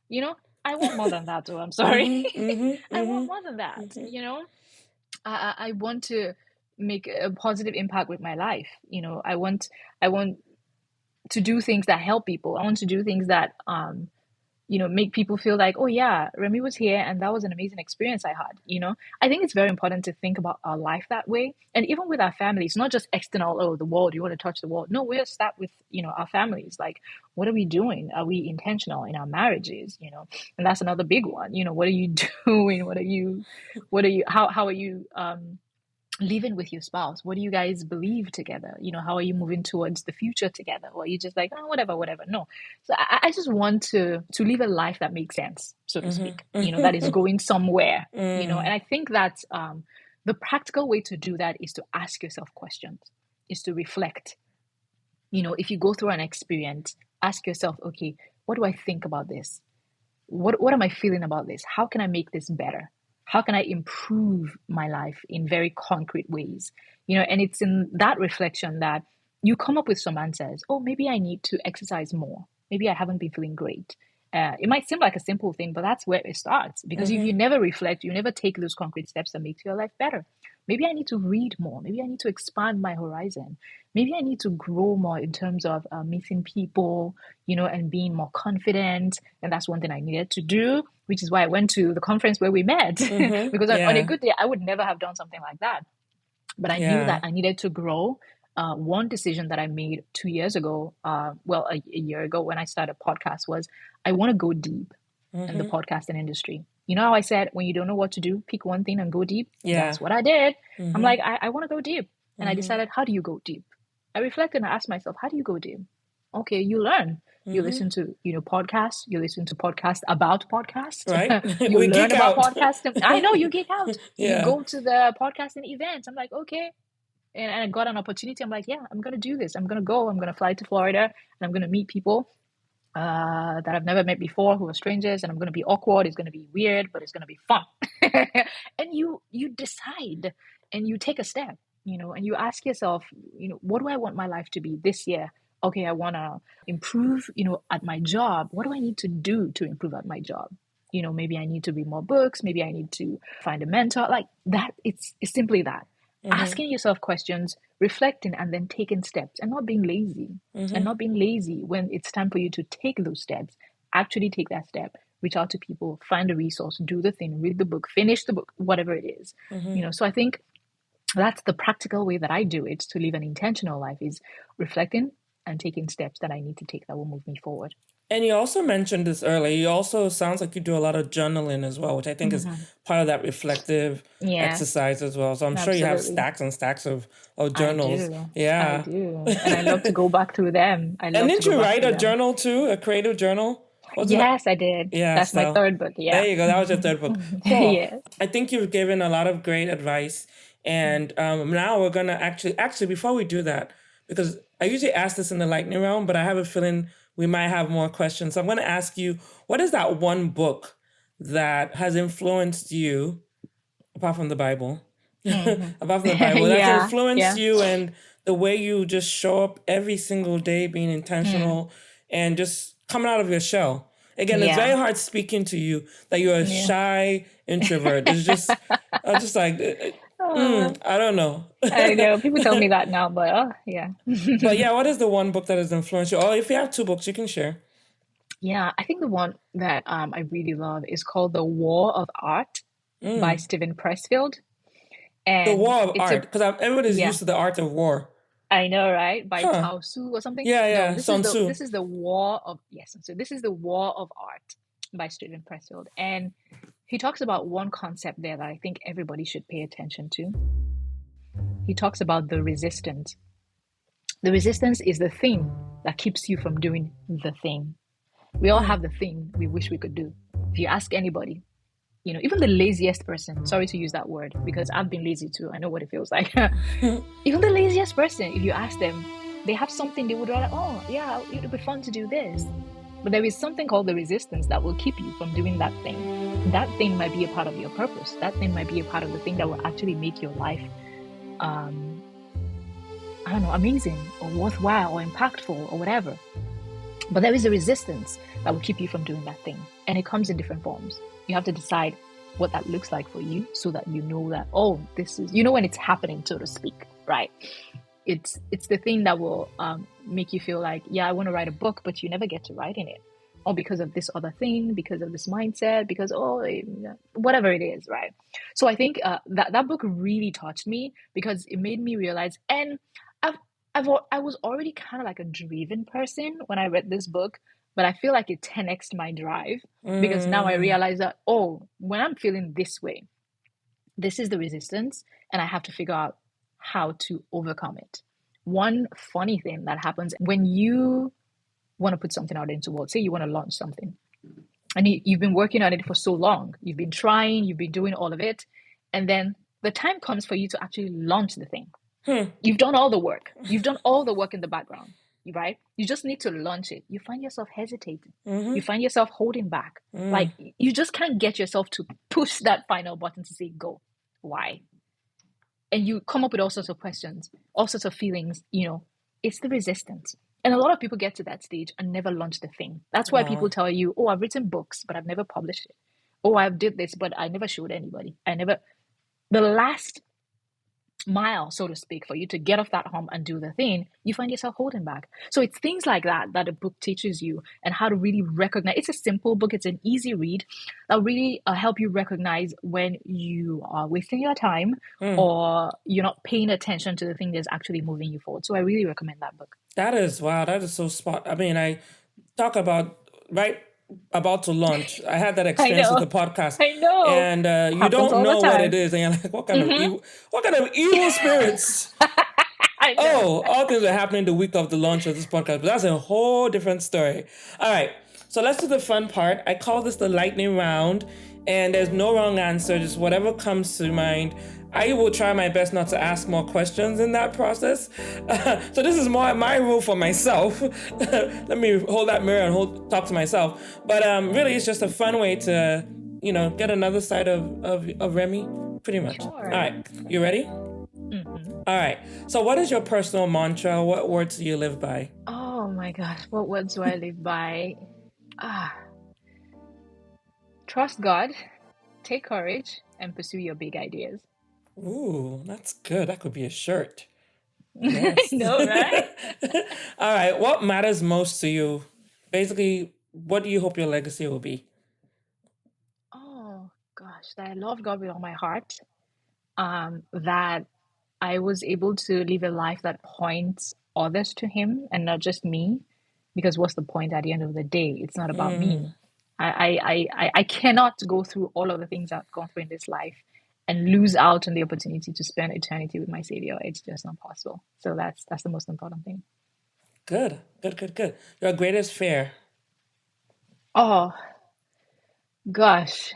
You know, I want more than that. Oh, I'm sorry. Mm-hmm. Mm-hmm. I want Mm-hmm. more than that. Mm-hmm. I want to make a positive impact with my life. I want to do things that help people. I want to do things that make people feel like, oh yeah, Remi was here and that was an amazing experience I had. I think it's very important to think about our life that way. And even with our families, not just external, oh, the world, you want to touch the world. No, we'll start with, our families. Like, what are we doing? Are we intentional in our marriages? And that's another big one. What are you doing? How are you living with your spouse? What do you guys believe together? How are you moving towards the future together? Or are you just like, oh, whatever, whatever? No. So I just want to live a life that makes sense, so to speak, that is Mm-hmm. going somewhere, Mm. and I think that the practical way to do that is to ask yourself questions, is to reflect. If you go through an experience, ask yourself, okay, what do I think about this? What am I feeling about this? How can I make this better? How can I improve my life in very concrete ways? And it's in that reflection that you come up with some answers. Oh, maybe I need to exercise more. Maybe I haven't been feeling great. It might seem like a simple thing, but that's where it starts. Because if you Mm-hmm. never reflect, you never take those concrete steps that make your life better. Maybe I need to read more. Maybe I need to expand my horizon. Maybe I need to grow more in terms of meeting people, and being more confident. And that's one thing I needed to do, which is why I went to the conference where we met. Mm-hmm. Because on a Yeah. good day, I would never have done something like that. But I knew that Yeah. I needed to grow. One decision that I made 2 years ago, a year ago when I started a podcast, was I want to go deep in the Mm-hmm. podcasting industry. You know how I said, when you don't know what to do, pick one thing and go deep? Yeah. That's what I did. I'm Mm-hmm. like, I want to go deep. And I Mm-hmm. decided, how do you go deep? I reflected and I asked myself, how do you go deep? Okay, you learn. You Mm-hmm. listen to, podcasts. You listen to podcasts about podcasts. Right. You We learn geek about out. podcasting. I know you geek out. You Yeah. go to the podcasting events. I'm like, okay. And I got an opportunity. I'm like, yeah, I'm going to do this. I'm going to go. I'm going to fly to Florida and I'm going to meet people that I've never met before who are strangers, and I'm going to be awkward. It's going to be weird, but it's going to be fun. And you decide and you take a step, and you ask yourself, what do I want my life to be this year? Okay, I want to improve, at my job. What do I need to do to improve at my job? Maybe I need to read more books. Maybe I need to find a mentor. Like that, it's simply that. Mm-hmm. Asking yourself questions, reflecting, and then taking steps, and not being lazy. And Mm-hmm. not being lazy when it's time for you to take those steps. Actually take that step. Reach out to people, find a resource, do the thing, read the book, finish the book, whatever it is. Mm-hmm. So I think that's the practical way that I do it to live an intentional life, is reflecting and taking steps that I need to take that will move me forward. And you also mentioned this earlier. You also sounds like you do a lot of journaling as well, which I think is Hmm. part of that reflective Yes, exercise as well. So I'm sure you have absolutely. stacks and stacks of I journals. do. I Yeah. do. And I love to go back through them. I And love to didn't go you back write through a them. journal too? A creative journal? Wasn't that? Yes, I did. Yeah, That's my so third book. there Yeah. you go. That was your third book. Cool. Yes. I think you've given a lot of great advice. And now we're going to actually, before we do that, because I usually ask this in the lightning round, but I have a feeling we might have more questions. So I'm going to ask you, what is that one book that has influenced you, apart from the Bible? Hmm. Apart from the Bible, that's Yeah. influenced Yeah. you and the way you just show up every single day, being Mm. intentional and just coming out of your shell. Again, it's Yeah. very hard speaking to you that you're a Yeah. shy introvert. It's just, I'm just like, Uh, I don't know. I know people tell me that now, but yeah. But yeah, what is the one book that has influenced you? Or if you have two books, you can share. Yeah, I think the one that I really love is called The War of Art by Mm. Steven Pressfield. The And War of it's Art, a, because everybody's yeah, used to the art of war. I know, right? By Huh. Tao Su or something. Yeah, No, yeah, Sun Tzu. this is the War of, yes. So this is The War of Art by Steven Pressfield. And he talks about one concept there that I think everybody should pay attention to. He talks about the resistance. The resistance is the thing that keeps you from doing the thing. We all have the thing we wish we could do. If you ask anybody, even the laziest person, sorry to use that word because I've been lazy too. I know what it feels like. Even the laziest person, if you ask them, they have something they would rather, oh, yeah, it would be fun to do this. But there is something called the resistance that will keep you from doing that thing. That thing might be a part of your purpose. That thing might be a part of the thing that will actually make your life, I don't know, amazing or worthwhile or impactful or whatever. But there is a resistance that will keep you from doing that thing. And it comes in different forms. You have to decide what that looks like for you so that you know that, oh, this is, when it's happening, so to speak, right? It's the thing that will make you feel like, yeah, I want to write a book, but you never get to write in it. Or because of this other thing, because of this mindset, because, whatever it is, right? So I think that book really touched me because it made me realize, and I was already kind of like a driven person when I read this book, but I feel like it 10x'd my drive because now I realize that, when I'm feeling this way, this is the resistance, and I have to figure out how to overcome it. One funny thing that happens when you want to put something out into the world, say you want to launch something, and you've been working on it for so long, you've been trying, you've been doing all of it, and then the time comes for you to actually launch the thing. You've done all the work. You've done all the work in the background, right? You just need to launch it. You find yourself hesitating. You find yourself holding back. Like you just can't get yourself to push that final button to say go. Why? And you come up with all sorts of questions, all sorts of feelings. It's the resistance. And a lot of people get to that stage and never launch the thing. That's why people tell you, oh, I've written books, but I've never published it. Oh, I've did this, but I never showed anybody. The last mile, so to speak, for you to get off that hump and do the thing, you find yourself holding back. So it's things like that a book teaches you, and how to really recognize. It's a simple book. It's an easy read that'll really help you recognize when you are wasting your time or you're not paying attention to the thing that's actually moving you forward. So I really recommend that book. That is, wow, that is so spot. I mean, I talk about, right, about to launch. I had that experience with the podcast. I know. And you don't know what it is. And you're like, what kind of evil spirits? All things are happening the week of the launch of this podcast. But that's a whole different story. All right. So let's do the fun part. I call this the lightning round. And there's no wrong answer. Just whatever comes to mind. I will try my best not to ask more questions in that process. So this is more my rule for myself. Let me hold that mirror and talk to myself. But really, it's just a fun way to, get another side of Remi, pretty much. Sure. All right, you ready? Mm-hmm. All right. So what is your personal mantra? What words do you live by? Oh my gosh, what words do I live by? Trust God, take courage, and pursue your big ideas. Ooh, that's good. That could be a shirt. Yes. I know, right? All right. What matters most to you? Basically, what do you hope your legacy will be? Oh gosh, that I love God with all my heart. That I was able to live a life that points others to Him and not just me. Because what's the point at the end of the day? It's not about me. I cannot go through all of the things I've gone through in this life and lose out on the opportunity to spend eternity with my Savior. It's just not possible. So that's the most important thing. Good. Your greatest fear? Oh, gosh.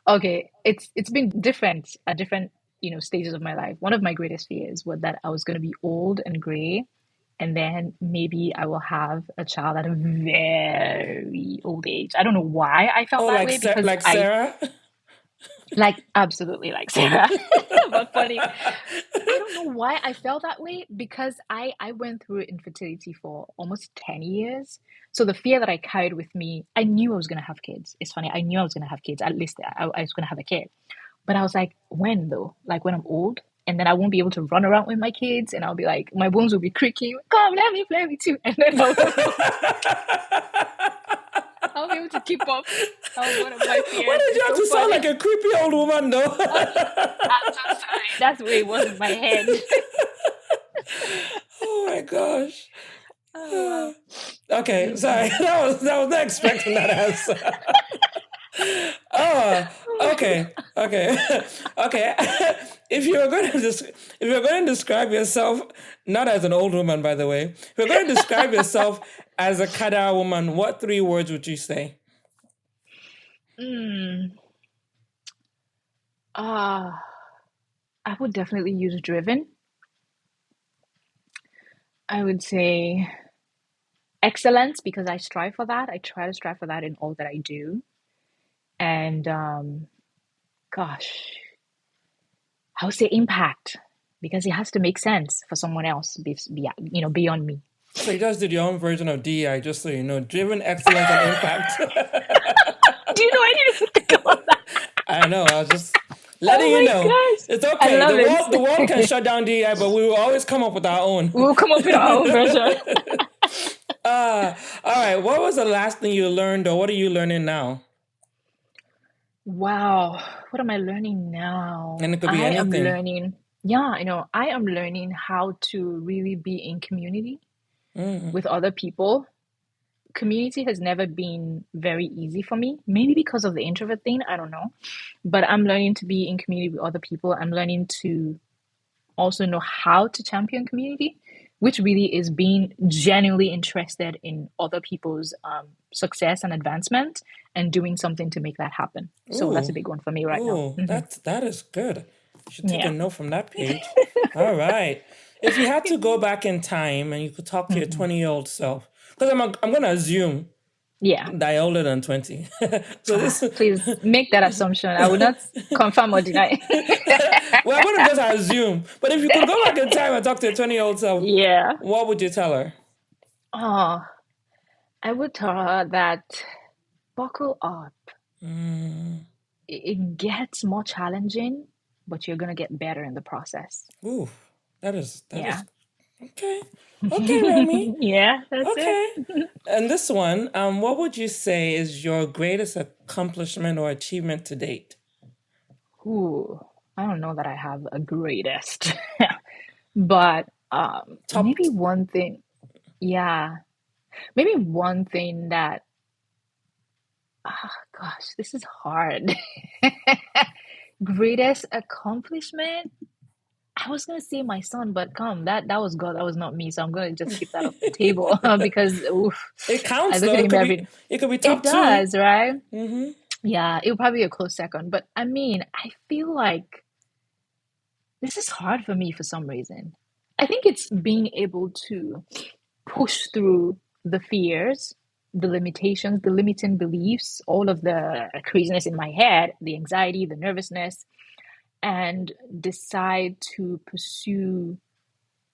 Okay, it's been different at different stages of my life. One of my greatest fears was that I was going to be old and gray, and then maybe I will have a child at a very old age. I don't know why I felt that way because like Sarah. Absolutely like Sarah, but funny. I don't know why I felt that way because I went through infertility for almost 10 years. So the fear that I carried with me, I knew I was going to have kids. It's funny. I knew I was going to have kids. At least I was going to have a kid. But I was like, when though? Like when I'm old? And then I won't be able to run around with my kids. And I'll be like, my bones will be creaking. Come, let me play with you. And then I'll be able to keep up. That was one of my fears. Why did you have to sound like a creepy old woman, though? I'm so sorry. That's the way it was in my head. Oh my gosh. Okay, sorry. That was not expecting that answer. Okay. If you're going to describe yourself, not as an old woman, by the way, if you're going to describe yourself As a Kada woman, what 3 words would you say? Mm, uh, I would definitely use driven. I would say excellence because I strive for that. I try to strive for that in all that I do. And gosh, I would say impact because it has to make sense for someone else, beyond me. So you just did your own version of DI, just so you know. Driven excellence and impact. Do you know I didn't even think about that? I know. I was just letting Oh you my know. gosh. It's I okay. love The world can it. shut down DI, but we will always come up with our own. We'll come up with our own version. All right. What was the last thing you learned, or what are you learning now? Wow. What am I learning And now? it could be anything. I am learning how to really be in community Mm. with other people. Community has never been very easy for me, maybe because of the introvert thing, I don't know. But I'm learning to be in community with other people. I'm learning to also know how to champion community, which really is being genuinely interested in other people's success and advancement and doing something to make that happen. So that's a Ooh. big one for me right now. Ooh. That is good. You should take a Yeah. note from that page. All right. If you had to go back in time and you could talk to your Mhm. 20-year-old self, because I'm gonna assume Yeah. that you're older than 20. So this Please make that assumption. I will not confirm or deny. well, I'm gonna just assume. But if you could go back in time and talk to your 20-year-old self, Yeah. what would you tell her? Oh, I would tell her that buckle up. Mm. It gets more challenging, but you're gonna get better in the process. Ooh, that is Yeah. okay. Okay, Remy. Yeah, that's it. Okay. And this one, what would you say is your greatest accomplishment or achievement to date? Ooh, I don't know that I have a greatest, but Top. maybe one thing, yeah, maybe one thing that, gosh, this is hard. Greatest accomplishment? I was gonna say my son, but come, that was God, that was not me. So I'm gonna just keep that off the table because oof, It I counts look though. at him every. It could be It top two. does, right? Mm-hmm. Yeah, it would probably be a close second. But I mean, I feel like this is hard for me for some reason. I think it's being able to push through the fears, the limitations, the limiting beliefs, all of the craziness in my head, the anxiety, the nervousness, and decide to pursue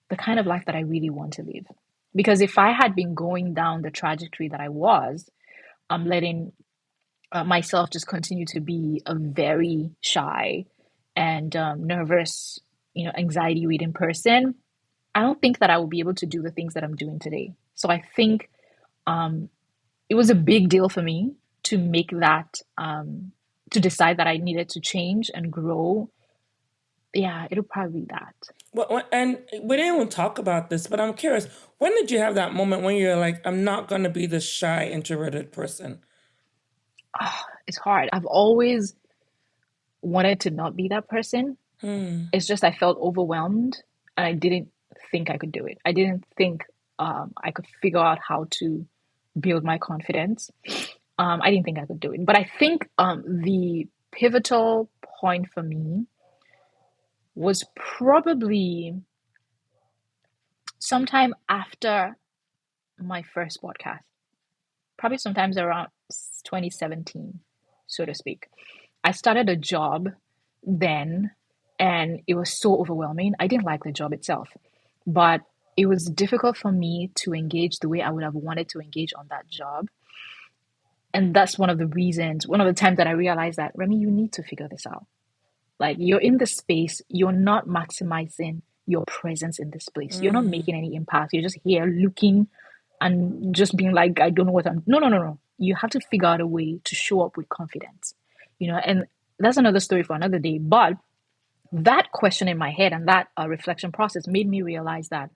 the kind of life that I really want to live. Because if I had been going down the trajectory that I was, I'm letting myself just continue to be a very shy and nervous, anxiety ridden person, I don't think that I will be able to do the things that I'm doing today. So I think it was a big deal for me to make that, to decide that I needed to change and grow. Yeah, it'll probably be that. Well, and we didn't even talk about this, but I'm curious. When did you have that moment when you're like, I'm not gonna be this shy, introverted person? It's hard. I've always wanted to not be that person. Hmm. It's just I felt overwhelmed and I didn't think I could do it. I didn't think I could figure out how to build my confidence. I didn't think I could do it. But I think the pivotal point for me was probably sometime after my first podcast, probably sometimes around 2017, so to speak. I started a job then and it was so overwhelming. I didn't like the job itself, but it was difficult for me to engage the way I would have wanted to engage on that job. And that's one of the reasons, one of the times that I realized that, Remy, you need to figure this out. Like, you're in the space, you're not maximizing your presence in this place. You're not Mm. making any impact. You're just here looking and just being like, I don't know what I'm. No, no, no, no. You have to figure out a way to show up with confidence, and that's another story for another day. But that question in my head and that reflection process made me realize that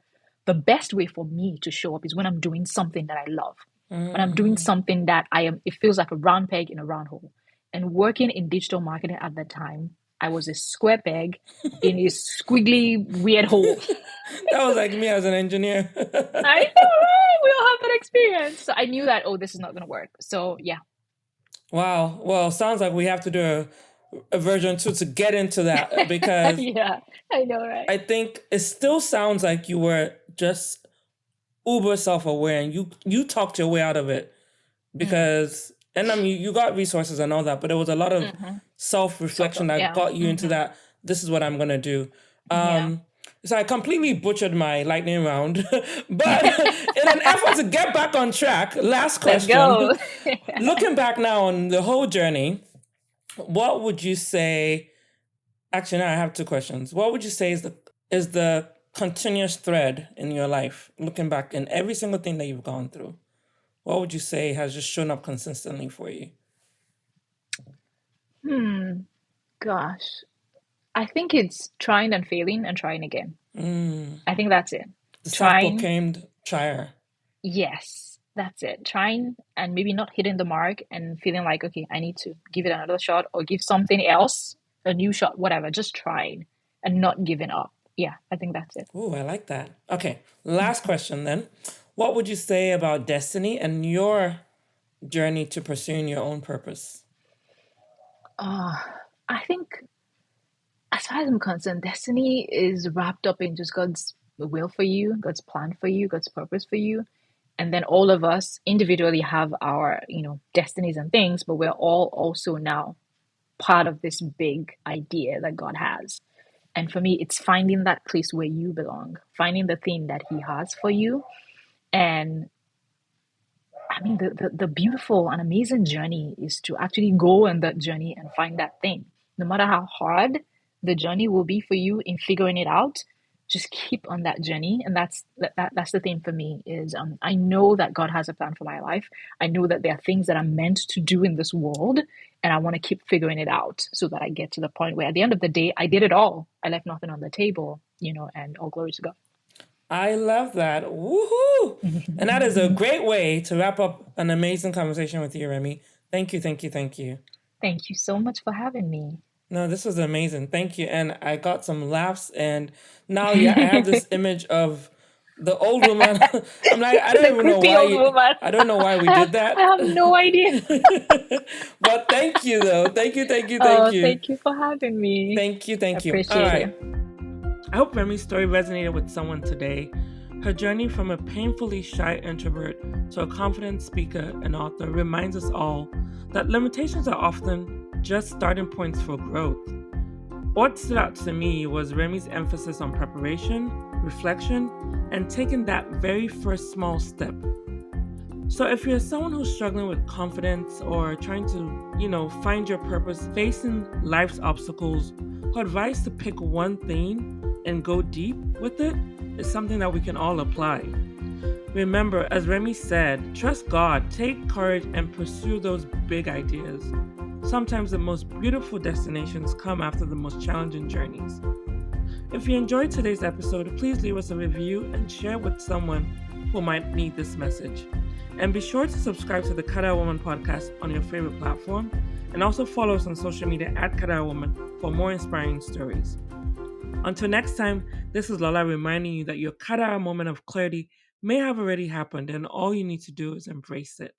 the best way for me to show up is when I'm doing something that I love, when I'm doing Mm. something that it feels like a round peg in a round hole. And working in digital marketing at that time, I was a square peg in a squiggly weird hole. That was like me as an engineer. I know, right? We all have that experience. So I knew that, oh, this is not going to work. So yeah. Wow. Well, sounds like we have to do a version 2 to get into that because Yeah, I know, right? I think it still sounds like you were just uber self-aware and you talked your way out of it Mm, because and I mean you got resources and all that, but it was a lot of hmm self-reflection that Yeah. got you into that this is what I'm gonna do. Yeah. So I completely butchered my lightning round, but in an effort to get back on track, last Let's go. question. Looking back now on the whole journey, what would you say? Actually, now I have two questions. What would you say is the continuous thread in your life, looking back in every single thing that you've gone through? What would you say has just shown up consistently for you? Hmm. Gosh. I think it's trying and failing and trying again. I think that's it. The Trying, self-proclaimed trier. yes, that's it. Trying and maybe not hitting the mark and feeling like, okay, I need to give it another shot or give something else a new shot, whatever. Just trying and not giving up. Yeah, I think that's it. Ooh, I like that. Okay, last question then. What would you say about destiny and your journey to pursuing your own purpose? Uh, I think, as far as I'm concerned, destiny is wrapped up in just God's will for you, God's plan for you, God's purpose for you. And then all of us individually have our, destinies and things, but we're all also now part of this big idea that God has. And for me, it's finding that place where you belong, finding the thing that He has for you. And I mean, the beautiful and amazing journey is to actually go on that journey and find that thing. No matter how hard the journey will be for you in figuring it out, just keep on that journey. And that's the thing for me is I know that God has a plan for my life. I know that there are things that I'm meant to do in this world, and I want to keep figuring it out so that I get to the point where at the end of the day, I did it all. I left nothing on the table, and all glory to God. I love that. Woohoo! And that is a great way to wrap up an amazing conversation with you, Remi. Thank you, thank you, thank you. Thank you so much for having me. No, this was amazing. Thank you. And I got some laughs. And now, yeah, I have this image of the old woman. I'm like, I don't The even know creepy old why. woman. I don't know why we I have, did I that. have no idea. But thank you, though. Thank you, thank you, thank Oh, you. thank you for having me. Thank you, thank you. All Appreciate right. you. I hope Remi's story resonated with someone today. Her journey from a painfully shy introvert to a confident speaker and author reminds us all that limitations are often just starting points for growth. What stood out to me was Remi's emphasis on preparation, reflection, and taking that very first small step. So if you're someone who's struggling with confidence or trying to, find your purpose, facing life's obstacles, her advice to pick one thing and go deep with it is something that we can all apply. Remember, as Remi said, trust God, take courage, and pursue those big ideas. Sometimes the most beautiful destinations come after the most challenging journeys. If you enjoyed today's episode, please leave us a review and share with someone who might need this message. And be sure to subscribe to the Cut Out Woman podcast on your favorite platform, and also follow us on social media at Cut Out Woman for more inspiring stories. Until next time, this is Lola reminding you that your Cut Out moment of clarity may have already happened, and all you need to do is embrace it.